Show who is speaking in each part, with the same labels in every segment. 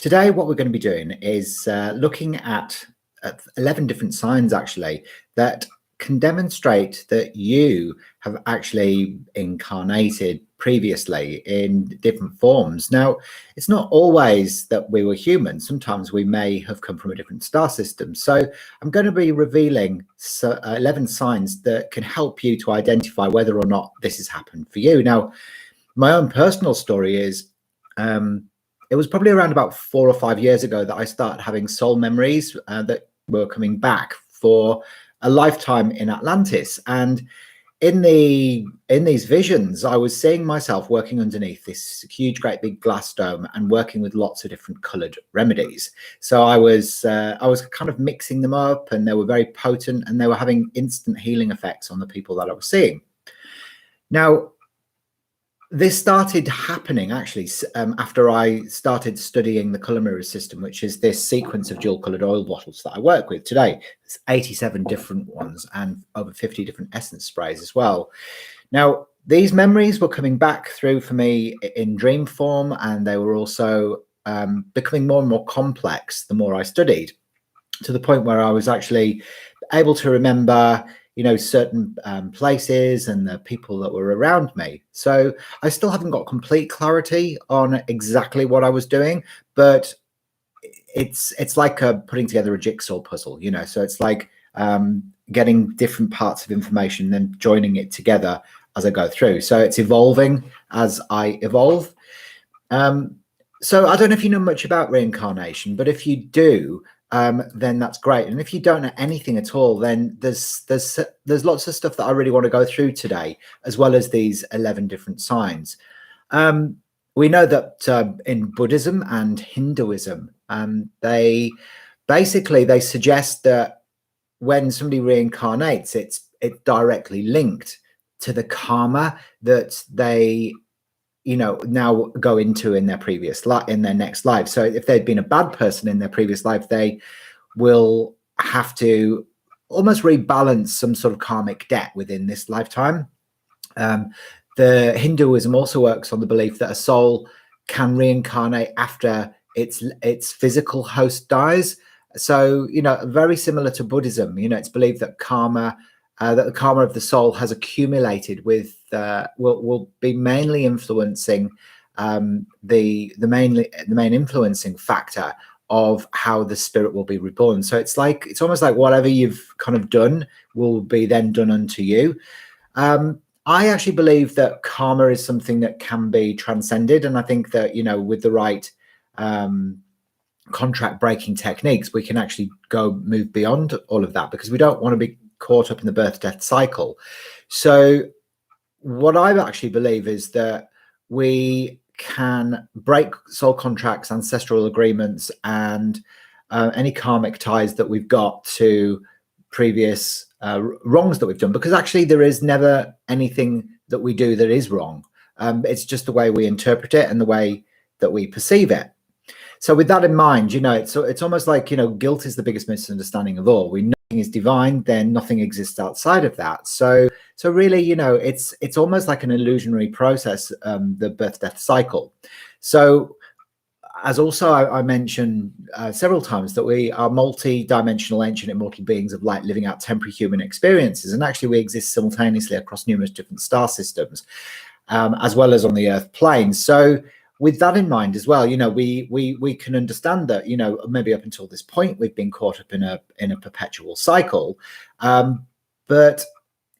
Speaker 1: Today, what we're going to be doing is looking at 11 different signs, actually, that can demonstrate that you have actually incarnated previously in different forms. Now, it's not always that we were human. Sometimes we may have come from a different star system. So I'm going to be revealing 11 signs that can help you to identify whether or not this has happened for you. Now, my own personal story is it was probably around about 4 or 5 years ago that I started having soul memories that were coming back for a lifetime in Atlantis. And in these visions, I was seeing myself working underneath this huge, great big glass dome and working with lots of different coloured remedies. So I was kind of mixing them up, and they were very potent, and they were having instant healing effects on the people that I was seeing. Now, this started happening actually after I started studying the colour mirror system, which is this sequence of dual coloured oil bottles that I work with today. There's 87 different ones and over 50 different essence sprays as well. Now, these memories were coming back through for me in dream form, and they were also becoming more and more complex the more I studied, to the point where I was actually able to remember certain places and the people that were around me. So I still haven't got complete clarity on exactly what I was doing, but it's like putting together a jigsaw puzzle, so it's like getting different parts of information, then joining it together as I go through. So it's evolving as I evolve. So I don't know if you know much about reincarnation, but if you do, then that's great. And if you don't know anything at all, then there's lots of stuff that I really want to go through today, as well as these 11 different signs. We know that in Buddhism and Hinduism, they suggest that when somebody reincarnates, it's directly linked to the karma that they now go into in their previous life, in their next life. So if they'd been a bad person in their previous life, they will have to almost rebalance some sort of karmic debt within this lifetime. The Hinduism also works on the belief that a soul can reincarnate after its physical host dies. So, very similar to Buddhism, it's believed that that the karma of the soul has accumulated with will be mainly influencing the main influencing factor of how the spirit will be reborn. So it's almost like whatever you've kind of done will be then done unto you. I actually believe that karma is something that can be transcended, and I think that with the right contract breaking techniques, we can actually move beyond all of that, because we don't want to be caught up in the birth-death cycle. So what I actually believe is that we can break soul contracts, ancestral agreements, and any karmic ties that we've got to previous wrongs that we've done, because actually there is never anything that we do that is wrong. It's just the way we interpret it and the way that we perceive it. So with that in mind, it's almost like, guilt is the biggest misunderstanding of all. We know nothing is divine, then nothing exists outside of that. So really, it's almost like an illusionary process, the birth-death cycle. So as also I mentioned several times, that we are multi-dimensional ancient immortal beings of light living out temporary human experiences. And actually we exist simultaneously across numerous different star systems, as well as on the Earth plane. So with that in mind as well, we can understand that, maybe up until this point, we've been caught up in a perpetual cycle. But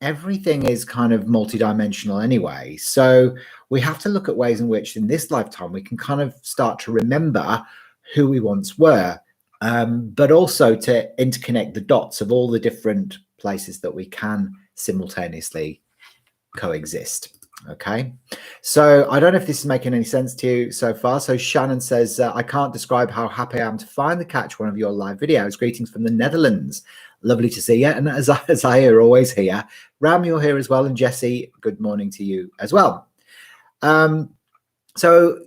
Speaker 1: everything is kind of multidimensional anyway. So we have to look at ways in which in this lifetime we can kind of start to remember who we once were, but also to interconnect the dots of all the different places that we can simultaneously coexist. Okay, so I don't know if this is making any sense to you so far. So Shannon says, I can't describe how happy I am to finally catch one of your live videos. Greetings from the Netherlands. Lovely to see you. And as I are always here. Ram, you're here as well. And Jesse, good morning to you as well. So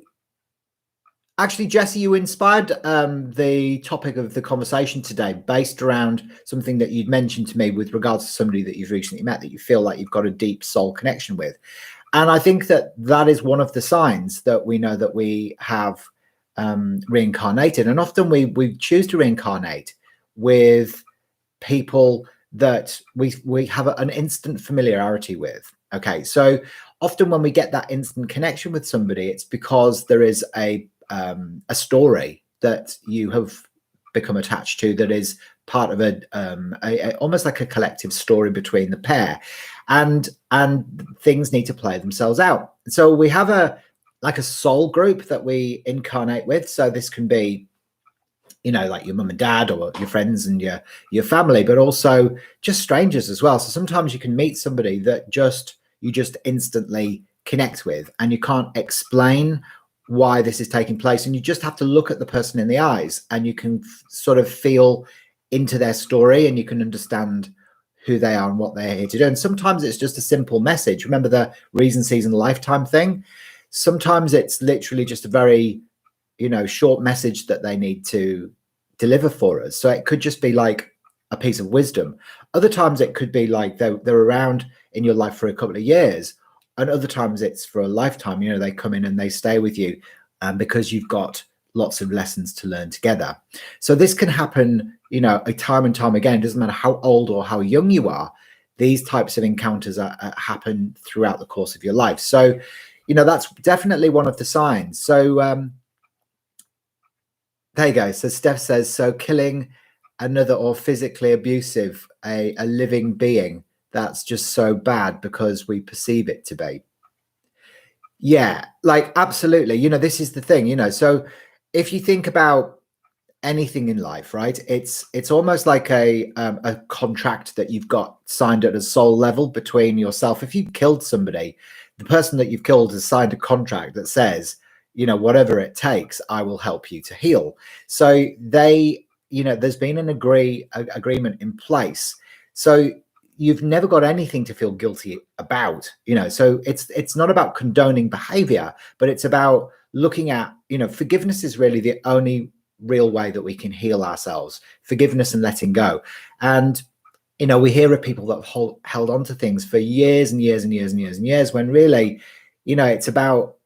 Speaker 1: actually, Jesse, you inspired the topic of the conversation today based around something that you'd mentioned to me with regards to somebody that you've recently met that you feel like you've got a deep soul connection with. And I think that is one of the signs that we know that we have reincarnated, and often we choose to reincarnate with people that we have an instant familiarity with. Okay, so often when we get that instant connection with somebody, it's because there is a story that you have become attached to that is part of a almost like a collective story between the pair, and things need to play themselves out. So we have a soul group that we incarnate with. So this can be, you know, like your mum and dad or your friends and your family, but also just strangers as well. So sometimes you can meet somebody that you just instantly connect with, and you can't explain why this is taking place, and you just have to look at the person in the eyes, and you can sort of feel into their story, and you can understand who they are and what they're here to do. And sometimes it's just a simple message. Remember the reason, season, lifetime thing? Sometimes it's literally just a very, you know, short message that they need to deliver for us. So it could just be like a piece of wisdom. Other times it could be like they're around in your life for a couple of years, and other times it's for a lifetime. You know, they come in and they stay with you because you've got lots of lessons to learn together. So this can happen, you know, time and time again. It doesn't matter how old or how young you are. These types of encounters happen throughout the course of your life. So, you know, that's definitely one of the signs. So there you go. So Steph says, so killing another or physically abusive a living being, that's just so bad because we perceive it to be. Yeah, like absolutely. You know, this is the thing, you know, so if you think about anything in life, right, it's almost like a contract that you've got signed at a soul level between yourself. If you killed somebody, the person that you've killed has signed a contract that says, you know, whatever it takes, I will help you to heal. So they, you know, there's been an agreement in place. So you've never got anything to feel guilty about, you know. So it's not about condoning behavior, but it's about looking at, you know, forgiveness is really the only real way that we can heal ourselves. Forgiveness and letting go. And you know, we hear of people that have held on to things for years and years and years and years and years, when really, you know, it's about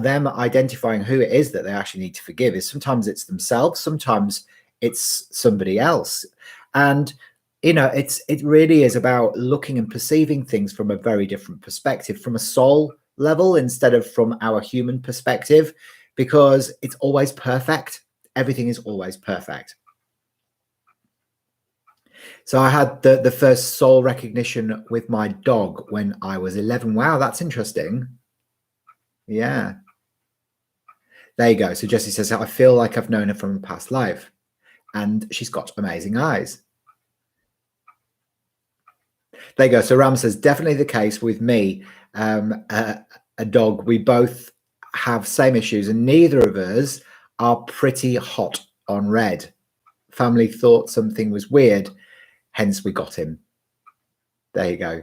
Speaker 1: them identifying who it is that they actually need to forgive. Is sometimes it's themselves, sometimes it's somebody else. And you know, it really is about looking and perceiving things from a very different perspective, from a soul level instead of from our human perspective, because it's always perfect. Everything is always perfect. So I had the first soul recognition with my dog when I was 11. Wow, that's interesting. Yeah. There you go. So Jessie says, I feel like I've known her from a past life, and she's got amazing eyes. There you go. So Ram says, definitely the case with me, a dog. We both have same issues, and neither of us are pretty hot on red. Family thought something was weird, hence we got him. There you go.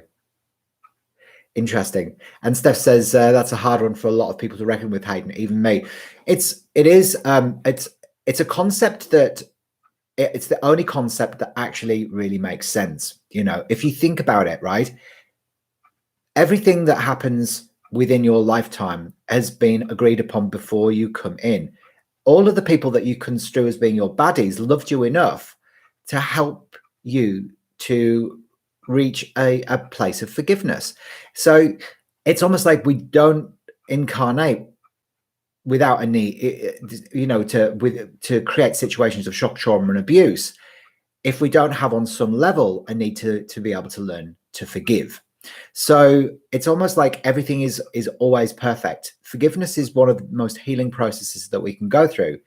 Speaker 1: Interesting. And Steph says that's a hard one for a lot of people to reckon with, Hayden, even me. It's a concept that it's the only concept that actually really makes sense. You know, if you think about it, right? Everything that happens within your lifetime has been agreed upon before you come in. All of the people that you construe as being your baddies loved you enough to help you to reach a place of forgiveness. So it's almost like we don't incarnate without a need, you know, to create situations of shock, trauma, and abuse, if we don't have on some level a need to be able to learn to forgive. So it's almost like everything is always perfect. Forgiveness is one of the most healing processes that we can go through.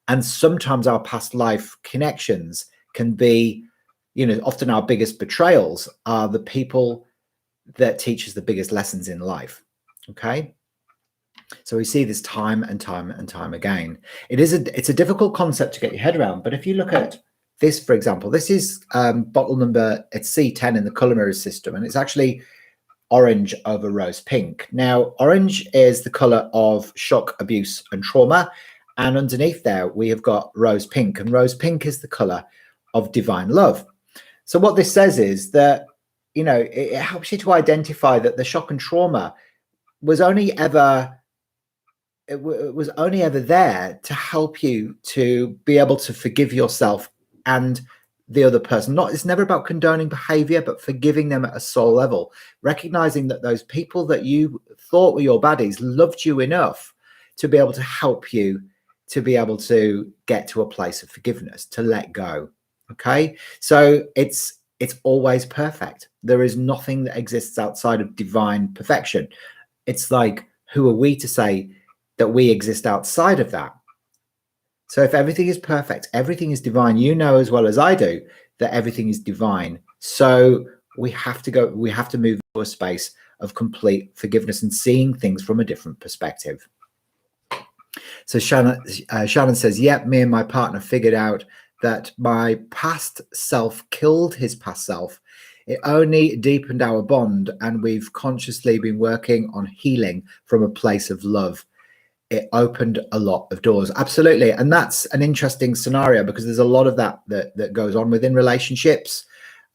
Speaker 1: And sometimes our past life connections can be, you know, often our biggest betrayals are the people that teach us the biggest lessons in life. Okay. So we see this time and time and time again. It's a difficult concept to get your head around. But if you look at this, for example, this is bottle number, it's C10 in the color mirror system, and it's actually orange over rose pink. Now, orange is the color of shock, abuse, and trauma. And underneath there, we have got rose pink, and rose pink is the color of divine love. So what this says is that, you know, it helps you to identify that the shock and trauma was only ever it was only ever there to help you to be able to forgive yourself and the other person. It's never about condoning behavior, but forgiving them at a soul level, recognizing that those people that you thought were your baddies loved you enough to be able to help you to be able to get to a place of forgiveness, to let go. Okay, so it's always perfect. There is nothing that exists outside of divine perfection. It's like, who are we to say that we exist outside of that? So if everything is perfect, everything is divine, you know as well as I do that everything is divine. So we have to move to a space of complete forgiveness and seeing things from a different perspective. So Shannon says, yep, me and my partner figured out that my past self killed his past self. It only deepened our bond, and we've consciously been working on healing from a place of love. It opened a lot of doors. Absolutely. And that's an interesting scenario, because there's a lot of that goes on within relationships.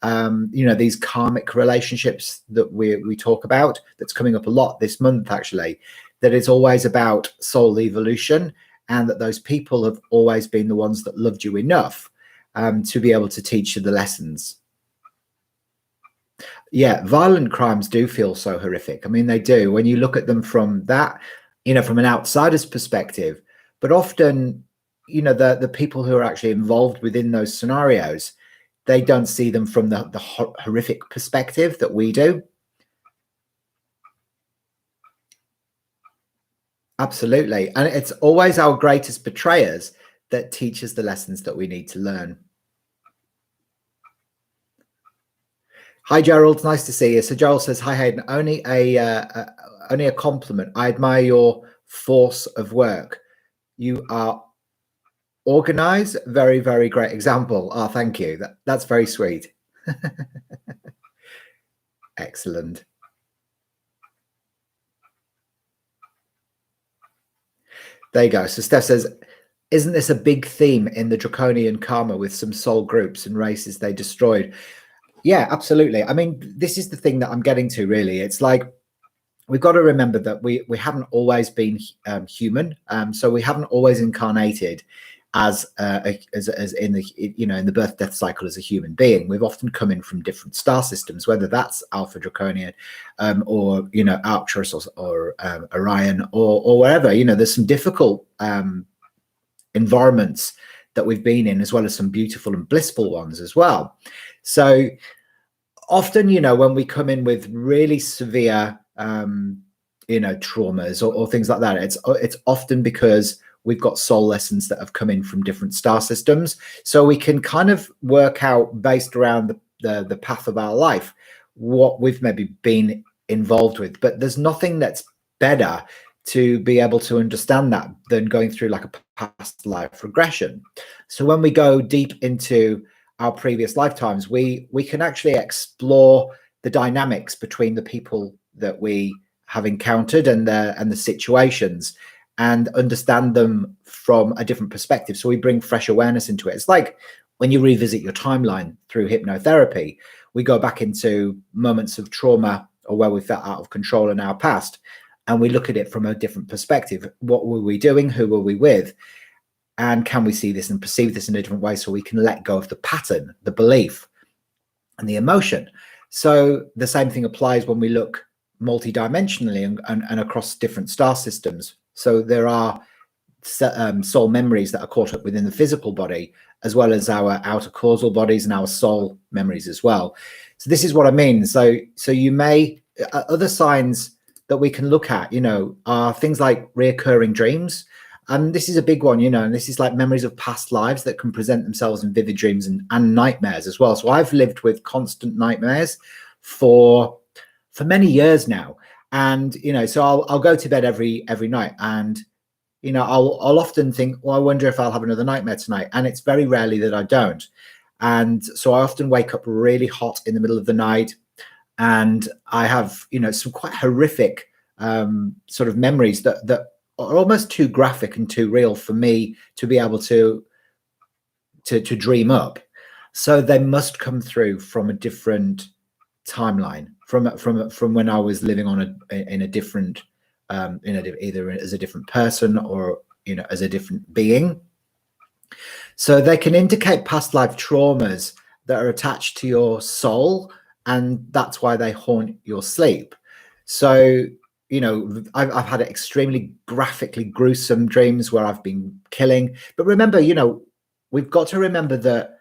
Speaker 1: These karmic relationships that we talk about, that's coming up a lot this month, actually, that it's always about soul evolution, and that those people have always been the ones that loved you enough to be able to teach you the lessons. Yeah, violent crimes do feel so horrific. I mean, they do when you look at them from that, from an outsider's perspective. But often, the people who are actually involved within those scenarios, they don't see them from the horrific perspective that we do. Absolutely. And it's always our greatest betrayers that teach us the lessons that we need to learn. Hi, Gerald. Nice to see you. So Joel says, hi, Hayden. Only a compliment. I admire your force of work. You are organized. Very, very great example. Oh, thank you. That's very sweet. Excellent. There you go. So Steph says, isn't this a big theme in the draconian karma with some soul groups and races they destroyed? Yeah, absolutely. I mean, this is the thing that I'm getting to, really. It's like, we've got to remember that we haven't always been human. So we haven't always incarnated as in the in the birth death cycle as a human being. We've often come in from different star systems, whether that's Alpha Draconian or Arcturus or Orion or wherever. There's some difficult environments that we've been in, as well as some beautiful and blissful ones as well. So often, when we come in with really severe traumas or things like that, it's often because we've got soul lessons that have come in from different star systems. So we can kind of work out, based around the path of our life, what we've maybe been involved with. But there's nothing that's better to be able to understand that than going through like a past life regression. So when we go deep into our previous lifetimes, we can actually explore the dynamics between the people that we have encountered and the situations, and understand them from a different perspective. So we bring fresh awareness into it. It's like when you revisit your timeline through hypnotherapy, we go back into moments of trauma or where we felt out of control in our past, and we look at it from a different perspective. What were we doing? Who were we with? And can we see this and perceive this in a different way, so we can let go of the pattern, the belief, and the emotion? So the same thing applies when we look multidimensionally and across different star systems. So there are soul memories that are caught up within the physical body, as well as our outer causal bodies and our soul memories as well. So this is what I mean. So you may, other signs that we can look at, are things like reoccurring dreams. And this is a big one, and this is like memories of past lives that can present themselves in vivid dreams and nightmares as well. So I've lived with constant nightmares for many years now. And, so I'll go to bed every night, and, I'll often think, well, I wonder if I'll have another nightmare tonight. And it's very rarely that I don't. And so I often wake up really hot in the middle of the night, and I have, some quite horrific sort of memories that are almost too graphic and too real for me to be able to dream up. So they must come through from a different timeline, from when I was living in a different either as a different person or as a different being. So they can indicate past life traumas that are attached to your soul, and that's why they haunt your sleep. So I've had extremely graphically gruesome dreams where I've been killing. But remember, we've got to remember that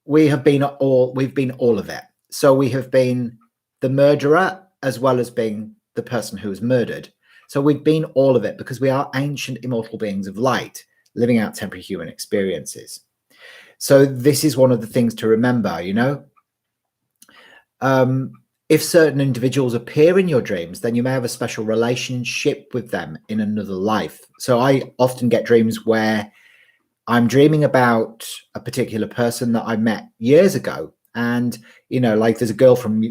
Speaker 1: we've been all of it. So we have been the murderer as well as being the person who was murdered. So we've been all of it because we are ancient immortal beings of light living out temporary human experiences. So this is one of the things to remember, if certain individuals appear in your dreams, then you may have a special relationship with them in another life. So I often get dreams where I'm dreaming about a particular person that I met years ago. And, like there's a girl from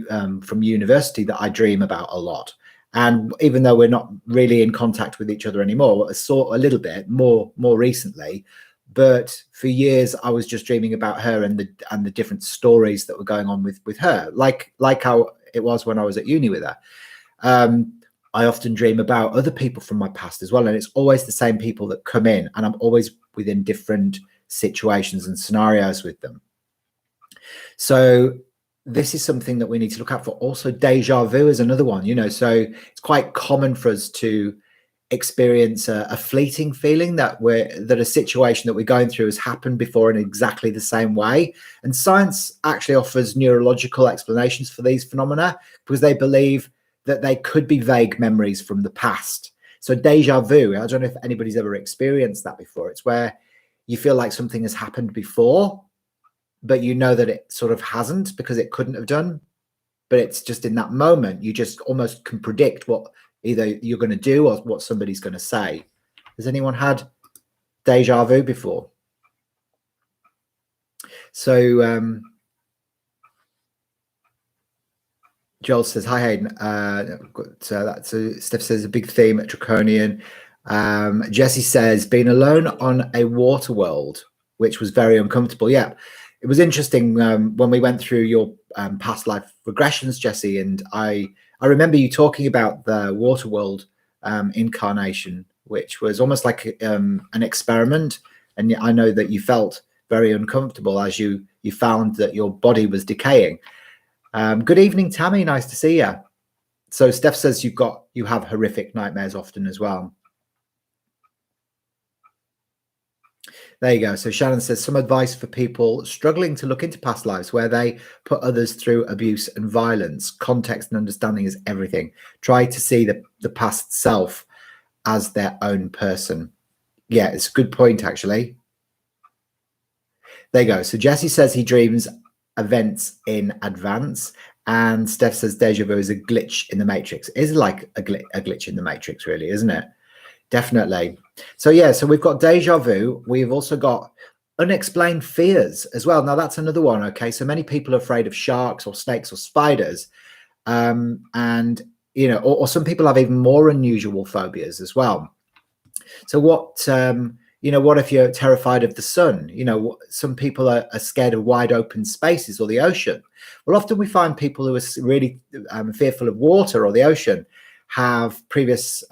Speaker 1: university that I dream about a lot. And even though we're not really in contact with each other anymore, I saw a little bit more recently, but for years I was just dreaming about her and the different stories that were going on with her, like how it was when I was at uni with her. I often dream about other people from my past as well, and it's always the same people that come in, and I'm always within different situations and scenarios with them. So this is something that we need to look out for. Also, deja vu is another one, so it's quite common for us to experience a fleeting feeling that a situation that we're going through has happened before in exactly the same way. And science actually offers neurological explanations for these phenomena because they believe that they could be vague memories from the past. So deja vu, I don't know if anybody's ever experienced that before. It's where you feel like something has happened before, but you know that it sort of hasn't because it couldn't have done. But it's just in that moment, you just almost can predict what either you're going to do or what somebody's going to say. Has anyone had deja vu before? So Joel says, hi, Hayden. Steph says a big theme at Draconian. Jesse says, being alone on a water world, which was very uncomfortable. Yeah, it was interesting when we went through your past life regressions, Jesse, and I remember you talking about the water world incarnation, which was almost like an experiment. And I know that you felt very uncomfortable as you found that your body was decaying. Good evening, Tammy. Nice to see you. So Steph says you have horrific nightmares often as well. There you go. So Shannon says, some advice for people struggling to look into past lives where they put others through abuse and violence. Context and understanding is everything. Try to see the past self as their own person. Yeah, it's a good point, actually. There you go. So Jesse says he dreams events in advance. And Steph says deja vu is a glitch in the matrix. It is like a glitch in the matrix, really, isn't it? Definitely. So yeah, so we've got deja vu. We've also got unexplained fears as well. Now that's another one. Okay, so many people are afraid of sharks or snakes or spiders, and or some people have even more unusual phobias as well. So what what if you're terrified of the sun? Some people are scared of wide open spaces or the ocean. Well, often we find people who are really fearful of water or the ocean have previous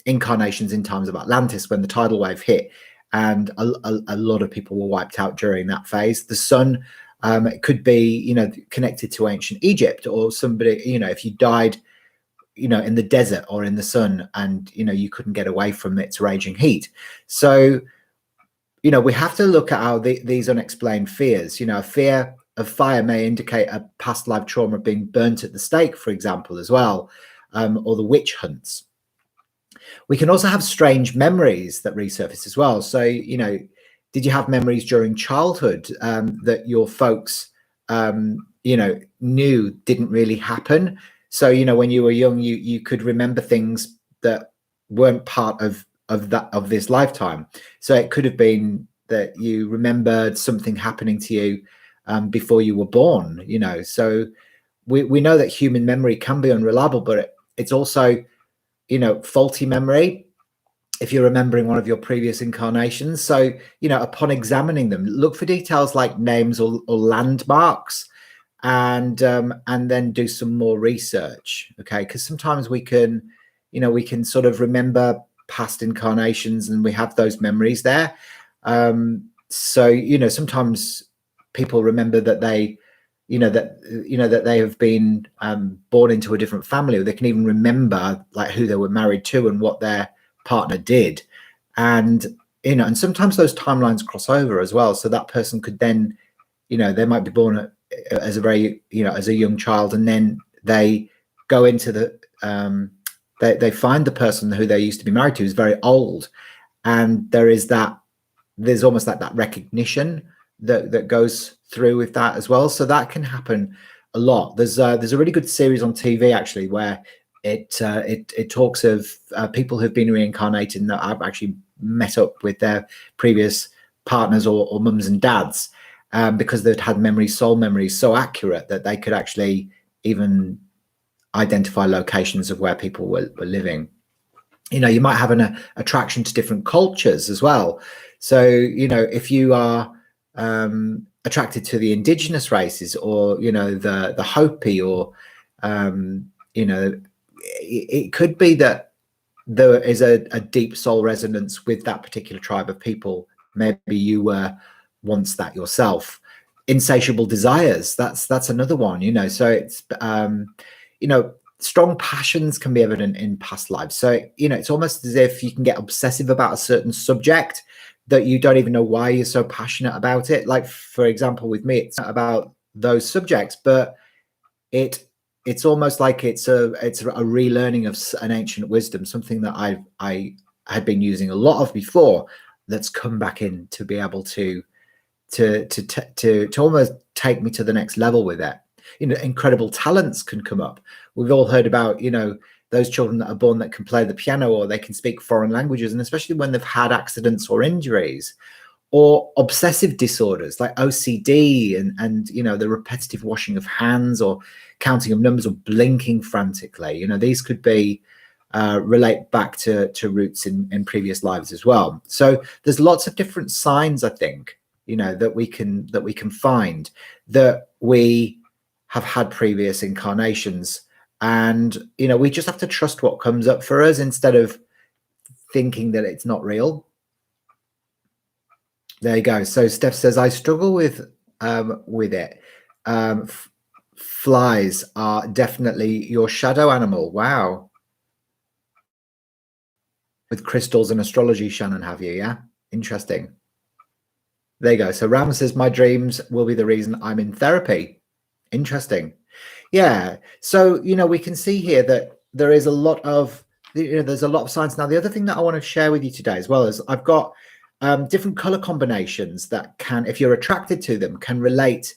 Speaker 1: incarnations in times of Atlantis when the tidal wave hit, and a lot of people were wiped out during that phase. The sun, it could be connected to ancient Egypt, or somebody, if you died in the desert or in the sun and you couldn't get away from its raging heat. So we have to look at how these unexplained fears, a fear of fire may indicate a past life trauma of being burnt at the stake, for example, as well, or the witch hunts. We can also have strange memories that resurface as well. So, did you have memories during childhood that your folks, knew didn't really happen? So, when you were young, you could remember things that weren't part of this lifetime. So it could have been that you remembered something happening to you before you were born. So we know that human memory can be unreliable, but it's also faulty memory if you're remembering one of your previous incarnations. So upon examining them, look for details like names or landmarks, and then do some more research. Okay, because sometimes we can we can sort of remember past incarnations, and we have those memories there. So sometimes people remember that that they have been born into a different family, or they can even remember like who they were married to and what their partner did. And and sometimes those timelines cross over as well, so that person could then they might be born as a very as a young child, and then they go into the they find the person who they used to be married to is very old, and there's almost like that recognition that goes through with that as well. So that can happen a lot. There's a really good series on TV actually where it talks of people who've been reincarnated and that I've actually met up with their previous partners or mums and dads, because they'd had soul memories so accurate that they could actually even identify locations of where people were living. You might have an attraction to different cultures as well. So if you are attracted to the indigenous races, or the Hopi, or it could be that there is a deep soul resonance with that particular tribe of people. Maybe you were once that yourself. Insatiable desires, that's another one. So it's strong passions can be evident in past lives. So it's almost as if you can get obsessive about a certain subject that you don't even know why you're so passionate about it. Like, for example, with me, it's not about those subjects, but it's almost like it's a relearning of an ancient wisdom, something that I had been using a lot of before, that's come back in to be able to almost take me to the next level with it. Incredible talents can come up. We've all heard about those children that are born that can play the piano, or they can speak foreign languages, and especially when they've had accidents or injuries, or obsessive disorders like OCD and the repetitive washing of hands, or counting of numbers, or blinking frantically. These could be relate back to roots in previous lives as well. So there's lots of different signs, I think, that we can find that we have had previous incarnations, and we just have to trust what comes up for us instead of thinking that it's not real. There you go. So Steph says, I struggle with it. Flies are definitely your shadow animal. Wow. With crystals and astrology, Shannon, have you? Yeah, interesting. There you go. So Ram says, my dreams will be the reason I'm in therapy. Interesting. Yeah. So we can see here that there is a lot of there's a lot of science. Now, the other thing that I want to share with you today as well is I've got different color combinations that can, if you're attracted to them, can relate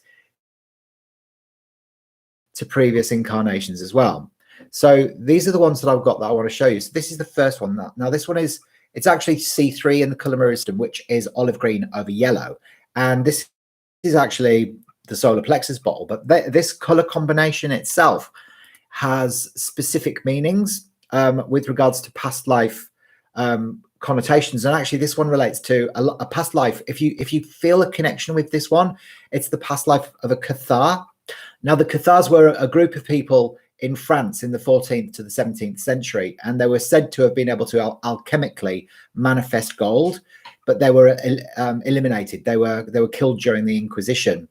Speaker 1: to previous incarnations as well. So these are the ones that I've got that I want to show you. So this is the first one. Now this one it's actually C3 in the color mirror system, which is olive green over yellow, and this is actually the solar plexus bottle. But this color combination itself has specific meanings with regards to past life connotations, and actually this one relates to a past life. If you feel a connection with this one, it's the past life of a Cathar. Now, the Cathars were a group of people in France in the 14th to the 17th century, and they were said to have been able to alchemically manifest gold, but they were eliminated. They were killed during the Inquisition.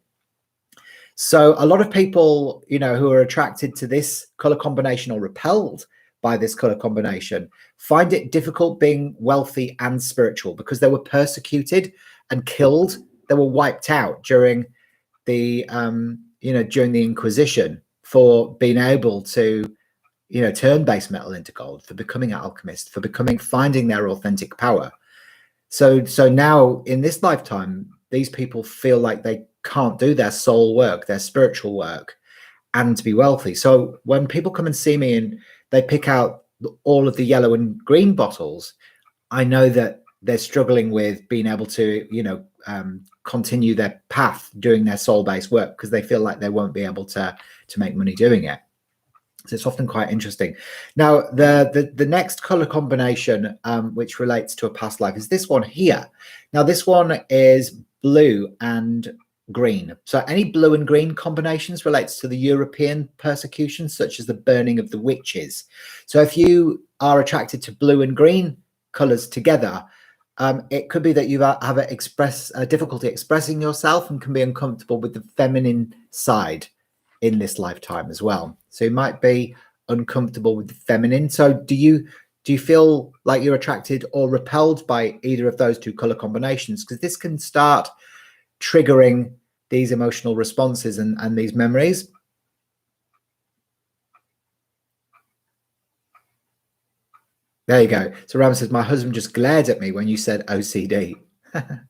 Speaker 1: So a lot of people, who are attracted to this color combination or repelled by this color combination find it difficult being wealthy and spiritual, because they were persecuted and killed. They were wiped out during the during the Inquisition for being able to turn base metal into gold, for becoming an alchemist, for finding their authentic power. So now in this lifetime, these people feel like they can't do their soul work, their spiritual work, and to be wealthy. So when people come and see me and they pick out all of the yellow and green bottles, I know that they're struggling with being able to, continue their path doing their soul-based work, because they feel like they won't be able to make money doing it. So it's often quite interesting. Now, the next color combination, which relates to a past life, is this one here. Now, this one is blue and green. So any blue and green combinations relates to the European persecutions, such as the burning of the witches. So if you are attracted to blue and green colors together, it could be that you have a difficulty expressing yourself and can be uncomfortable with the feminine side in this lifetime as well. So you might be uncomfortable with the feminine. So do you feel like you're attracted or repelled by either of those two color combinations? Because this can start triggering these emotional responses and these memories. There you go. So Ram says, my husband just glared at me when you said OCD. There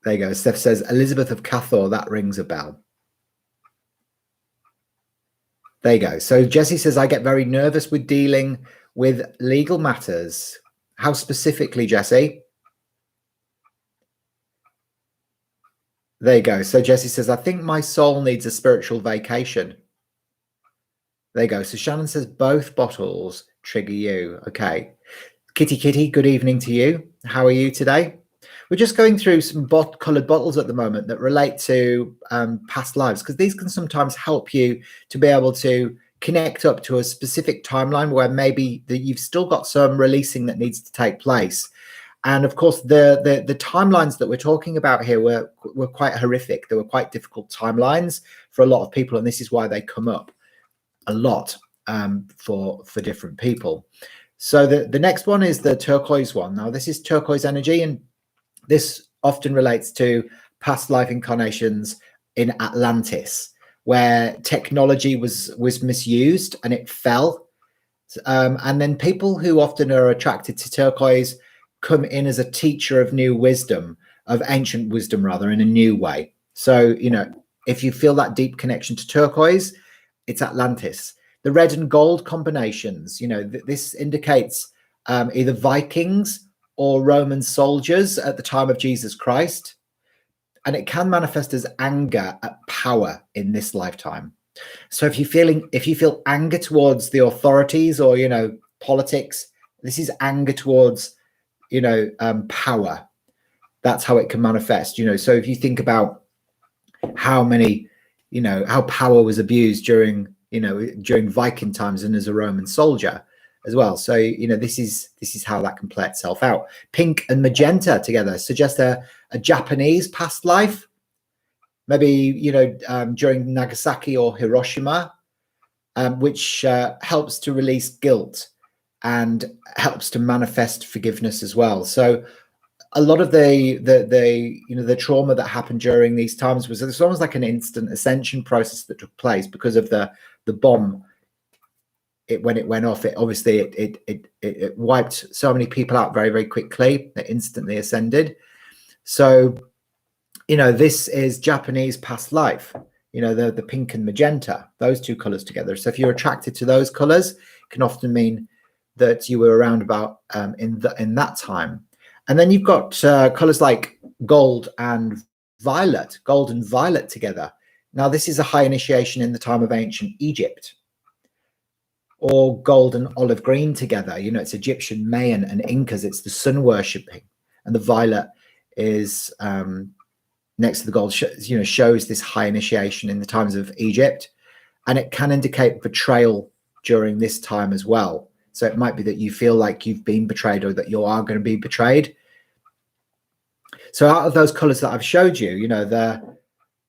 Speaker 1: you go. Steph says, Elizabeth of Cathor, that rings a bell. There you go. So Jessie says, I get very nervous with dealing with legal matters. How specifically, Jessie? There you go. So Jessie says, I think my soul needs a spiritual vacation. There you go. So Shannon says, both bottles trigger you. Okay. Kitty, good evening to you. How are you today? We're just going through some coloured bottles at the moment that relate to past lives, because these can sometimes help you to be able to connect up to a specific timeline where maybe you've still got some releasing that needs to take place. And of course, the timelines that we're talking about here were quite horrific. They were quite difficult timelines for a lot of people, and this is why they come up a lot for different people. So the next one is the turquoise one. Now, this is turquoise energy, and this often relates to past life incarnations in Atlantis, where technology was misused and it fell. And then people who often are attracted to turquoise come in as a teacher of new wisdom, of ancient wisdom rather, in a new way. So, you know, if you feel that deep connection to turquoise, it's Atlantis. The red and gold combinations, you know, this indicates either Vikings or Roman soldiers at the time of Jesus Christ. And it can manifest as anger at power in this lifetime. So if you feel anger towards the authorities or, you know, politics, this is anger towards, you know, power. That's how it can manifest, you know. So if you think about how many, you know, how power was abused during Viking times and as a Roman soldier as well. So, you know, this is how that can play itself out. Pink and magenta together suggest a Japanese past life, maybe, you know, during Nagasaki or Hiroshima, which helps to release guilt and helps to manifest forgiveness as well. So a lot of the trauma that happened during these times was, it's almost like an instant ascension process that took place because of the bomb. When it went off, it wiped so many people out very, very quickly. They instantly ascended. So, you know, this is Japanese past life, you know, the pink and magenta, those two colors together. So if you're attracted to those colors, it can often mean that you were around about in that time. And then you've got colors like gold and violet together. Now, this is a high initiation in the time of ancient Egypt. Or gold and olive green together. You know, it's Egyptian, Mayan, and Incas. It's the sun worshipping. And the violet is next to the gold, shows this high initiation in the times of Egypt. And it can indicate betrayal during this time as well. So it might be that you feel like you've been betrayed or that you are going to be betrayed. So out of those colors that I've showed you, you know, the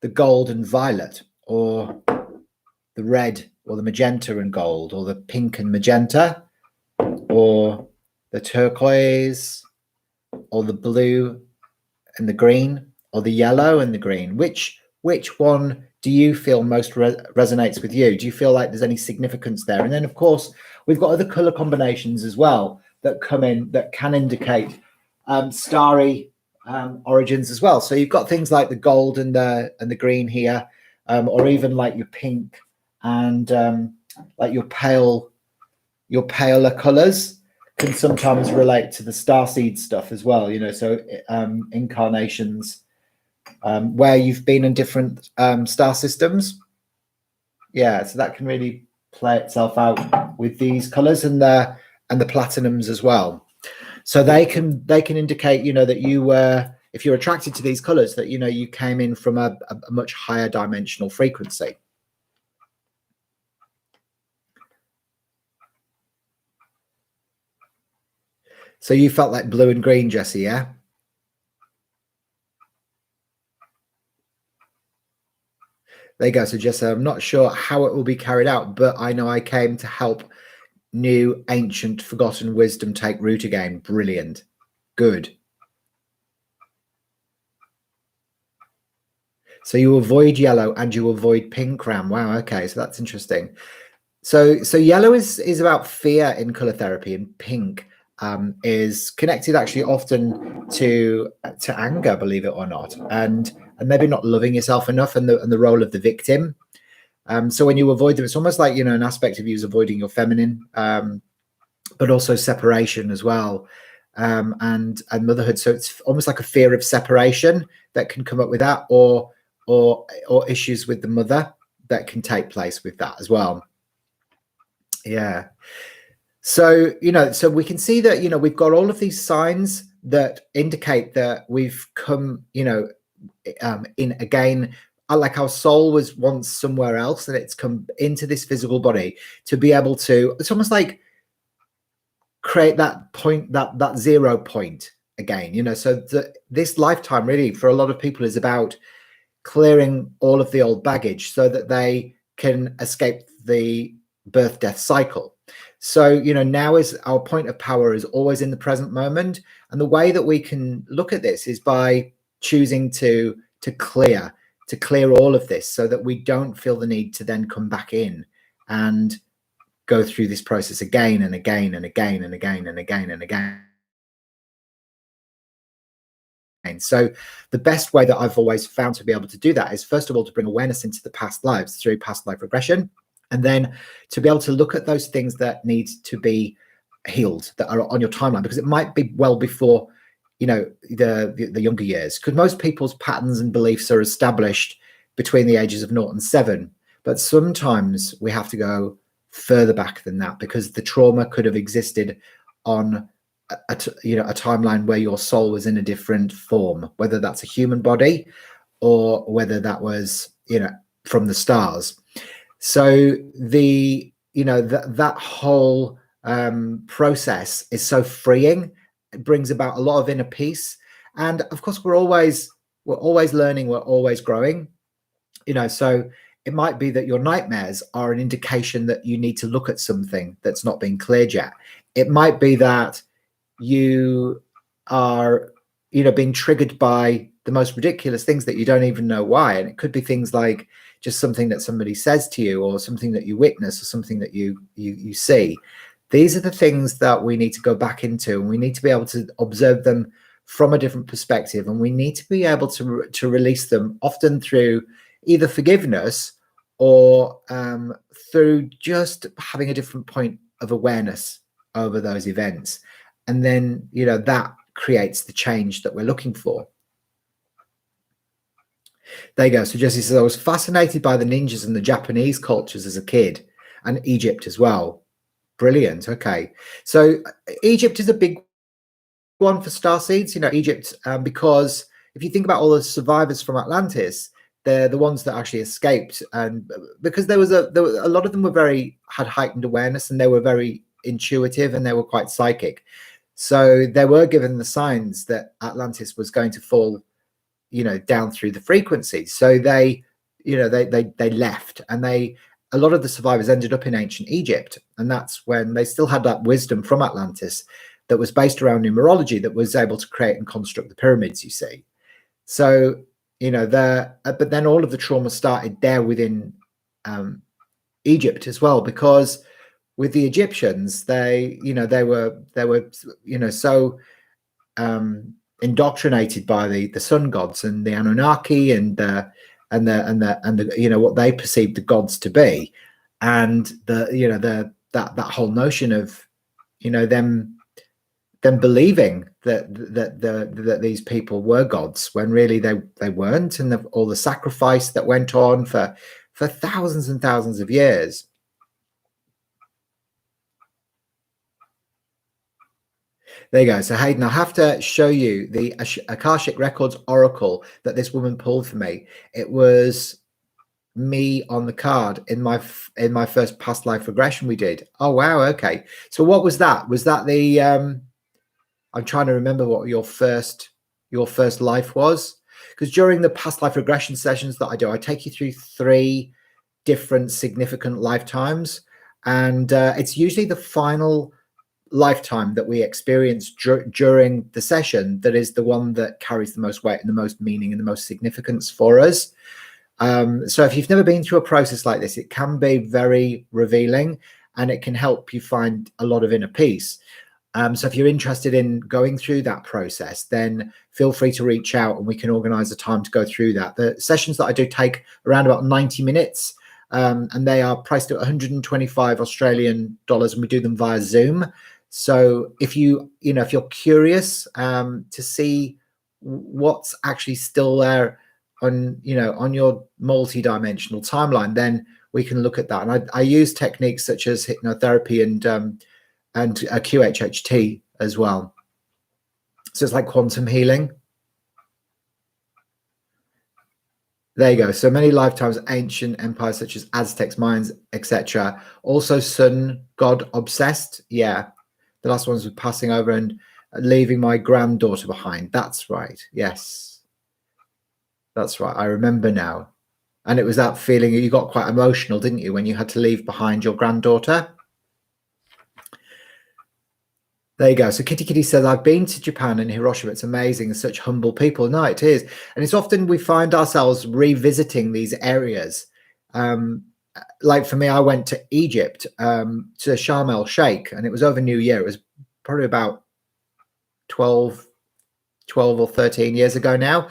Speaker 1: gold and violet, or the red or the magenta and gold, or the pink and magenta, or the turquoise, or the blue and the green, or the yellow and the green. Which one do you feel most resonates with you? Do you feel like there's any significance there? And then, of course, we've got other color combinations as well that come in that can indicate starry origins as well. So you've got things like the gold and the green here, or even like your pink and like your paler colors can sometimes relate to the starseed stuff as well, you know. So incarnations, where you've been in different star systems. Yeah, so that can really play itself out with these colors and the platinums as well. So they can indicate, you know, that you were, if you're attracted to these colors, that, you know, you came in from a much higher dimensional frequency. So you felt like blue and green, Jesse, yeah? There you go. So Jesse, I'm not sure how it will be carried out, but I know I came to help new, ancient, forgotten wisdom take root again. Brilliant. Good. So you avoid yellow and you avoid pink, Ram. Wow, okay, so that's interesting. So yellow is about fear in color therapy, and pink is connected actually often to anger, believe it or not, and maybe not loving yourself enough, and the role of the victim. So when you avoid them, it's almost like, you know, an aspect of you is avoiding your feminine, but also separation as well, and motherhood. So it's almost like a fear of separation that can come up with that, or issues with the mother that can take place with that as well. Yeah. So, you know, so we can see that, you know, we've got all of these signs that indicate that we've come, you know, in again, like our soul was once somewhere else and it's come into this physical body to be able to, it's almost like create that point, that 0 point again, you know. So this lifetime really for a lot of people is about clearing all of the old baggage so that they can escape the birth death cycle. So, you know, now is our point of power is always in the present moment, and the way that we can look at this is by choosing to clear all of this so that we don't feel the need to then come back in and go through this process again and again and again and again and again and again. So the best way that I've always found to be able to do that is, first of all, to bring awareness into the past lives through past life regression, and then to be able to look at those things that need to be healed that are on your timeline, because it might be well before, you know, the younger years, because most people's patterns and beliefs are established between the ages of 0 and 7, but sometimes we have to go further back than that because the trauma could have existed on a timeline where your soul was in a different form, whether that's a human body or whether that was, you know, from the stars. So the, you know, that whole process is so freeing. It brings about a lot of inner peace, and of course we're always learning, we're always growing, you know. So it might be that your nightmares are an indication that you need to look at something that's not been cleared yet. It might be that you are, you know, being triggered by the most ridiculous things that you don't even know why, and it could be things like just something that somebody says to you, or something that you witness, or something that you see. These are the things that we need to go back into, and we need to be able to observe them from a different perspective, and we need to be able to release them, often through either forgiveness or through just having a different point of awareness over those events. And then, you know, that creates the change that we're looking for. There you go. So Jesse says, I was fascinated by the ninjas and the Japanese cultures as a kid, and Egypt as well. Brilliant. Okay. So Egypt is a big one for Starseeds, you know, Egypt, because if you think about all the survivors from Atlantis, they're the ones that actually escaped. And because there was a lot of them had heightened awareness, and they were very intuitive, and they were quite psychic. So they were given the signs that Atlantis was going to fall, you know, down through the frequencies. So they, you know, they left, and a lot of the survivors ended up in ancient Egypt, and that's when they still had that wisdom from Atlantis that was based around numerology that was able to create and construct the pyramids, you see. So, you know, but then all of the trauma started there within Egypt as well, because with the Egyptians, they were so indoctrinated by the sun gods and the Anunnaki and the you know, what they perceived the gods to be, and that whole notion of, you know, them believing that these people were gods when really they weren't, and all the sacrifice that went on for thousands and thousands of years. There you go. So Hayden, I have to show you the Akashic Records Oracle that this woman pulled for me. It was me on the card in my first past life regression we did. Oh wow, okay. So what was that? Was that the I'm trying to remember what your first life was, because during the past life regression sessions that I do, I take you through 3 different significant lifetimes, and it's usually the final lifetime that we experience during the session that is the one that carries the most weight and the most meaning and the most significance for us. So if you've never been through a process like this, it can be very revealing, and it can help you find a lot of inner peace. So if you're interested in going through that process, then feel free to reach out and we can organize a time to go through that. The sessions that I do take around about 90 minutes, and they are priced at 125 Australian dollars, and we do them via Zoom. So if if you're curious to see what's actually still there on your multi-dimensional timeline, then we can look at that. And I use techniques such as hypnotherapy and a QHHT as well. So it's like quantum healing. There you go. So many lifetimes, ancient empires such as Aztecs, Mayans, etc. Also sun god obsessed. Yeah. The last ones were passing over and leaving my granddaughter behind. That's right. Yes. That's right. I remember now. And it was that feeling, you got quite emotional, didn't you, when you had to leave behind your granddaughter? There you go. So Kitty Kitty says, I've been to Japan and Hiroshima. It's amazing. And such humble people. No, it is. And it's often we find ourselves revisiting these areas. Like for me, I went to Egypt, to Sharm el Sheikh, and it was over New Year. It was probably about 12 or 13 years ago now.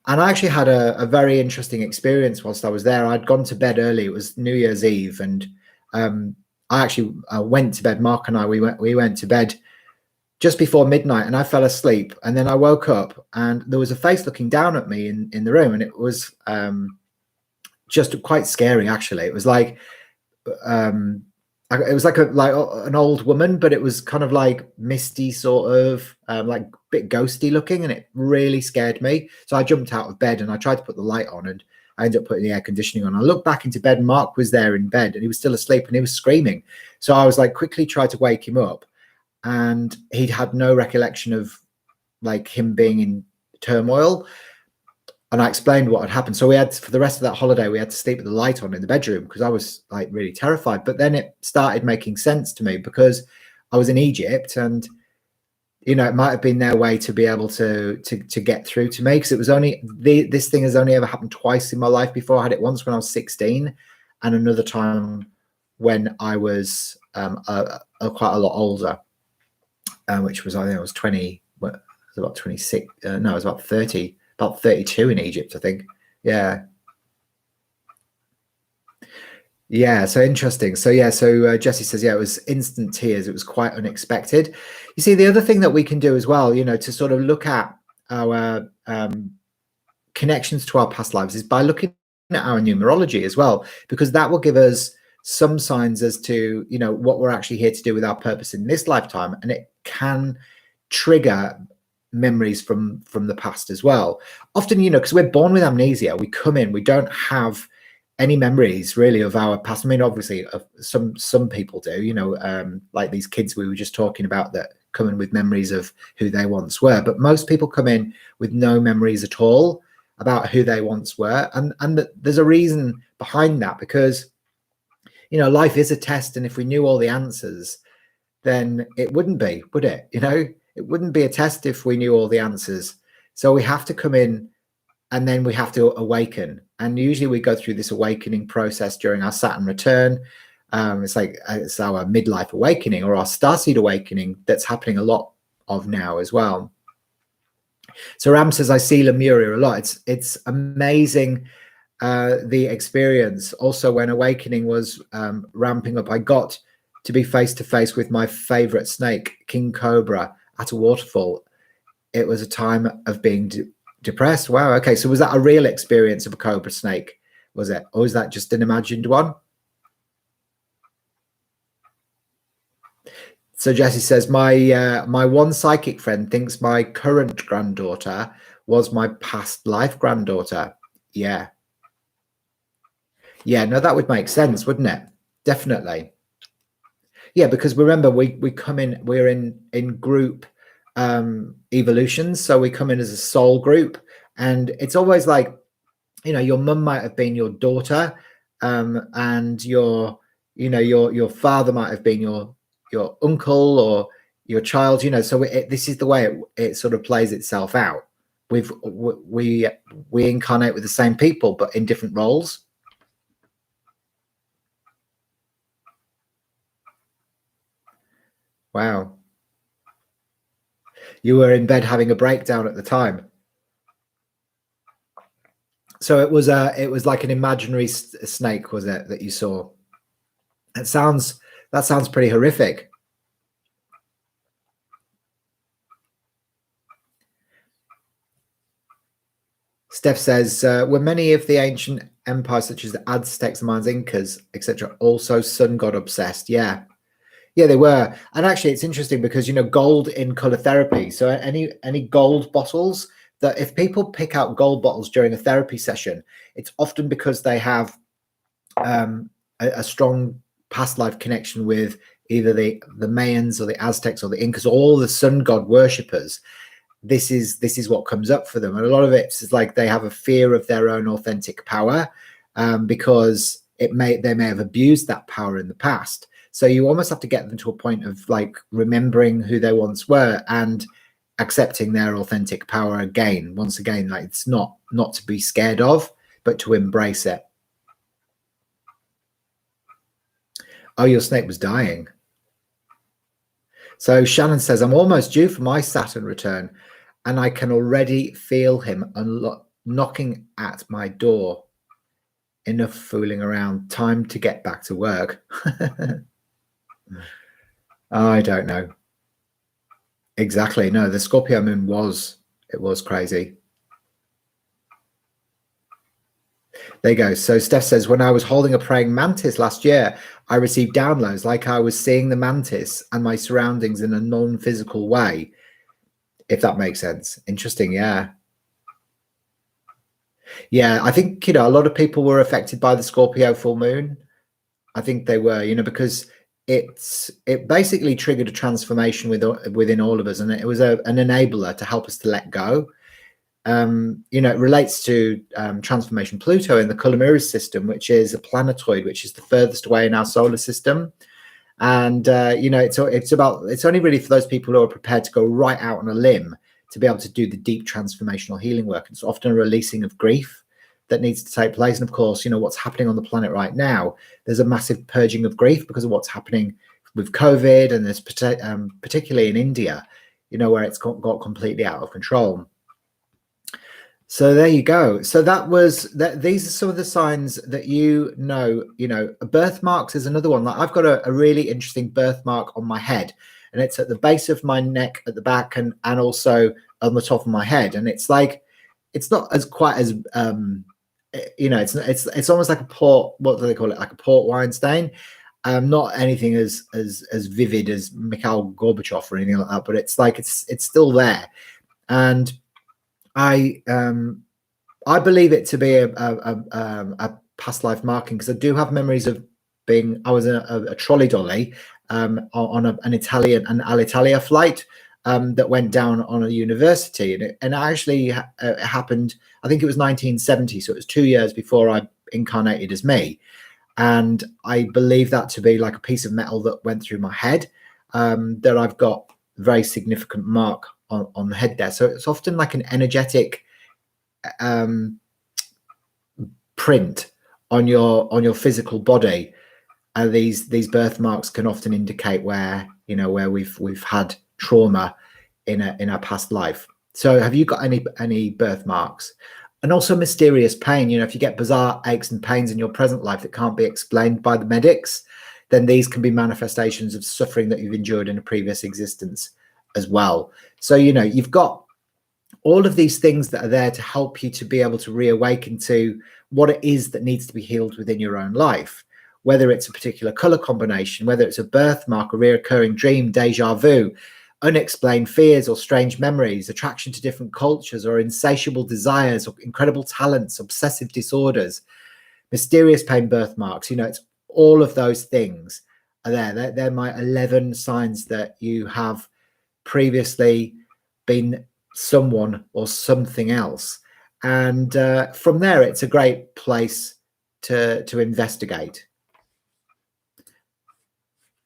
Speaker 1: And I actually had a very interesting experience whilst I was there. I'd gone to bed early. It was New Year's Eve. And I actually went to bed. Mark and I, we went to bed just before midnight, and I fell asleep. And then I woke up and there was a face looking down at me in the room. And it was just quite scary, actually. It was like, like an old woman, but it was kind of like misty, sort of like a bit ghosty looking, and it really scared me. So I jumped out of bed and I tried to put the light on, and I ended up putting the air conditioning on. I looked back into bed and Mark was there in bed and he was still asleep and he was screaming. So I was like, quickly tried to wake him up, and he'd had no recollection of like him being in turmoil. And I explained what had happened. So we had, for the rest of that holiday, we had to sleep with the light on in the bedroom because I was like really terrified. But then it started making sense to me because I was in Egypt, and it might have been their way to be able to get through to me, because it was only this thing has only ever happened twice in my life before. I had it once when I was 16, and another time when I was quite a lot older, which was, I think I was 20. It was about 26. No, it was about 30. About 32 in Egypt, I think. Yeah. So interesting. So Jesse says, it was instant tears. It was quite unexpected. You see, the other thing that we can do as well, to sort of look at our connections to our past lives, is by looking at our numerology as well, because that will give us some signs as to what we're actually here to do with our purpose in this lifetime, and it can trigger memories from the past as well. Often, because we're born with amnesia, we come in, we don't have any memories really of our past. I mean, obviously some people do, like these kids we were just talking about that come in with memories of who they once were, but most people come in with no memories at all about who they once were. And there's a reason behind that, because life is a test, and if we knew all the answers, then it wouldn't be, would it? It wouldn't be a test if we knew all the answers. So we have to come in, and then we have to awaken. And usually we go through this awakening process during our Saturn return. It's our midlife awakening, or our starseed awakening, that's happening a lot of now as well. So Ram says, I see Lemuria a lot. It's amazing, the experience. Also, when awakening was ramping up, I got to be face to face with my favorite snake, King Cobra, at a waterfall. It was a time of being depressed. Wow. Okay. So was that a real experience of a cobra snake? Was it? Or was that just an imagined one? So Jesse says, my one psychic friend thinks my current granddaughter was my past life granddaughter. Yeah. No, that would make sense, wouldn't it? Definitely. Yeah, because remember, we come in, we're in group evolutions. So we come in as a soul group, and it's always like, your mum might have been your daughter, and your father might have been your uncle or your child. So this is the way it sort of plays itself out. We incarnate with the same people, but in different roles. Wow. You were in bed having a breakdown at the time. So it was like an imaginary snake, was it, that you saw? That sounds pretty horrific. Steph says, were many of the ancient empires, such as the Aztecs, Mayans, Incas, etc., also sun god obsessed? Yeah, they were. And actually, it's interesting because gold in color therapy. So any gold bottles, that if people pick out gold bottles during a therapy session, it's often because they have a strong past life connection with either the Mayans or the Aztecs or the Incas, all the sun god worshippers. This is what comes up for them, and a lot of it is like they have a fear of their own authentic power, because they may have abused that power in the past. So you almost have to get them to a point of like remembering who they once were and accepting their authentic power again. Once again, like it's not to be scared of, but to embrace it. Oh, your snake was dying. So Shannon says, I'm almost due for my Saturn return, and I can already feel him knocking at my door. Enough fooling around. Time to get back to work. I don't know. Exactly. No, the Scorpio moon was crazy. There you go. So Steph says, when I was holding a praying mantis last year, I received downloads like I was seeing the mantis and my surroundings in a non-physical way, if that makes sense. Interesting. Yeah. Yeah, I think, a lot of people were affected by the Scorpio full moon. I think they were, because it basically triggered a transformation within all of us, and it was an enabler to help us to let go. It relates to transformation Pluto in the Columbus system, which is a planetoid, which is the furthest away in our solar system. And it's only really for those people who are prepared to go right out on a limb to be able to do the deep transformational healing work. It's often a releasing of grief that needs to take place. And of course, what's happening on the planet right now, there's a massive purging of grief because of what's happening with COVID, and there's particularly in India, where it's got completely out of control. So there you go. So these are some of the signs that birthmarks is another one. Like I've got a really interesting birthmark on my head, and it's at the base of my neck at the back and also on the top of my head. And it's like, it's not as quite as it's almost like a port, what do they call it? Like a port wine stain. Not anything as vivid as Mikhail Gorbachev or anything like that, but it's like it's still there. And I believe it to be a past life marking, because I do have memories of I was a trolley dolly on an Alitalia flight that went down on a university, and it actually happened. I think it was 1970, so it was 2 years before I incarnated as me, and I believe that to be like a piece of metal that went through my head, that I've got a very significant mark on the head there. So it's often like an energetic print on your physical body. These birthmarks can often indicate where we've had trauma in our past life. So have you got any birthmarks? And also mysterious pain. If you get bizarre aches and pains in your present life that can't be explained by the medics, then these can be manifestations of suffering that you've endured in a previous existence as well. So you've got all of these things that are there to help you to be able to reawaken to what it is that needs to be healed within your own life, whether it's a particular color combination, whether it's a birthmark, a reoccurring dream, deja vu, unexplained fears or strange memories, attraction to different cultures or insatiable desires or incredible talents, obsessive disorders, mysterious pain, birthmarks. It's all of those things are there. They're my 11 signs that you have previously been someone or something else. And from there, it's a great place to investigate,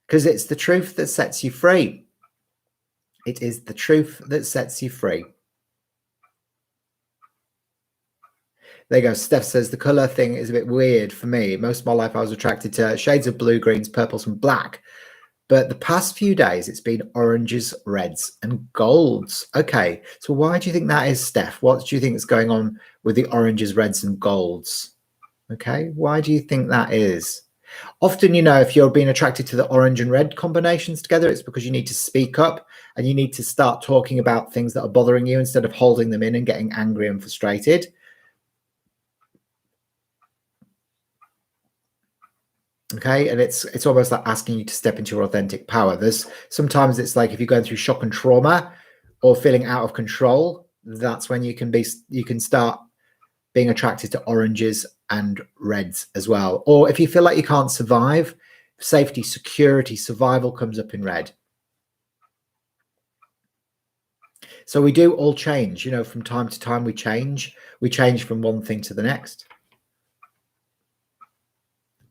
Speaker 1: because it's the truth that sets you free. It is the truth that sets you free. There you go. Steph says the color thing is a bit weird for me. Most of my life, I was attracted to shades of blue, greens, purples, and black. But the past few days, it's been oranges, reds, and golds. Okay. So why do you think that is, Steph? What do you think is going on with the oranges, reds, and golds? Okay. Why do you think that is? Often, you know, if you're being attracted to the orange and red combinations together, it's because you need to speak up and you need to start talking about things that are bothering you instead of holding them in and getting angry and frustrated. Okay, and it's almost like asking you to step into your authentic power. There's sometimes it's like if you're going through shock and trauma or feeling out of control, that's when you can start being attracted to oranges and reds as well. Or if you feel like you can't survive, safety, security, survival comes up in red. So we do all change, you know, from time to time we change from one thing to the next.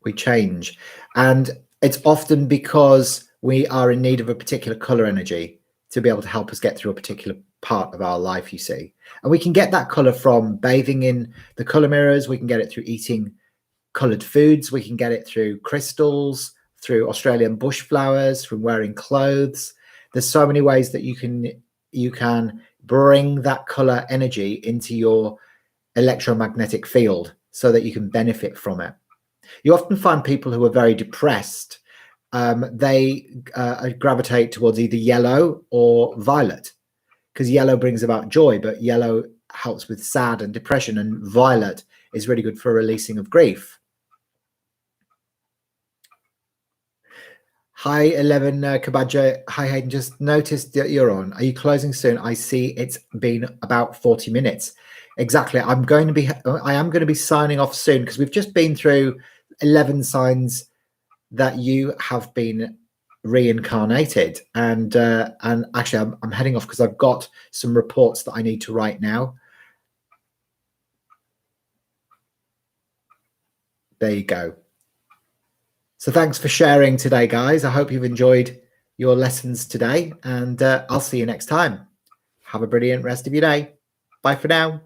Speaker 1: We change, and it's often because we are in need of a particular color energy to be able to help us get through a particular part of our life, you see. And we can get that color from bathing in the color mirrors, we can get it through eating colored foods, we can get it through crystals, through Australian bush flowers, from wearing clothes. There's so many ways that you can bring that color energy into your electromagnetic field so that you can benefit from it. You often find people who are very depressed, they gravitate towards either yellow or violet, because yellow brings about joy, but yellow helps with sad and depression, and violet is really good for releasing of grief. Hi, 11 Kabaja. Hi, Hayden. Just noticed that you're on. Are you closing soon? I see it's been about 40 minutes. Exactly. I am going to be signing off soon, because we've just been through 11 signs that you have been reincarnated, and actually I'm heading off because I've got some reports that I need to write now. There you go. So thanks for sharing today, guys. I hope you've enjoyed your lessons today, and I'll see you next time. Have a brilliant rest of your day. Bye for now.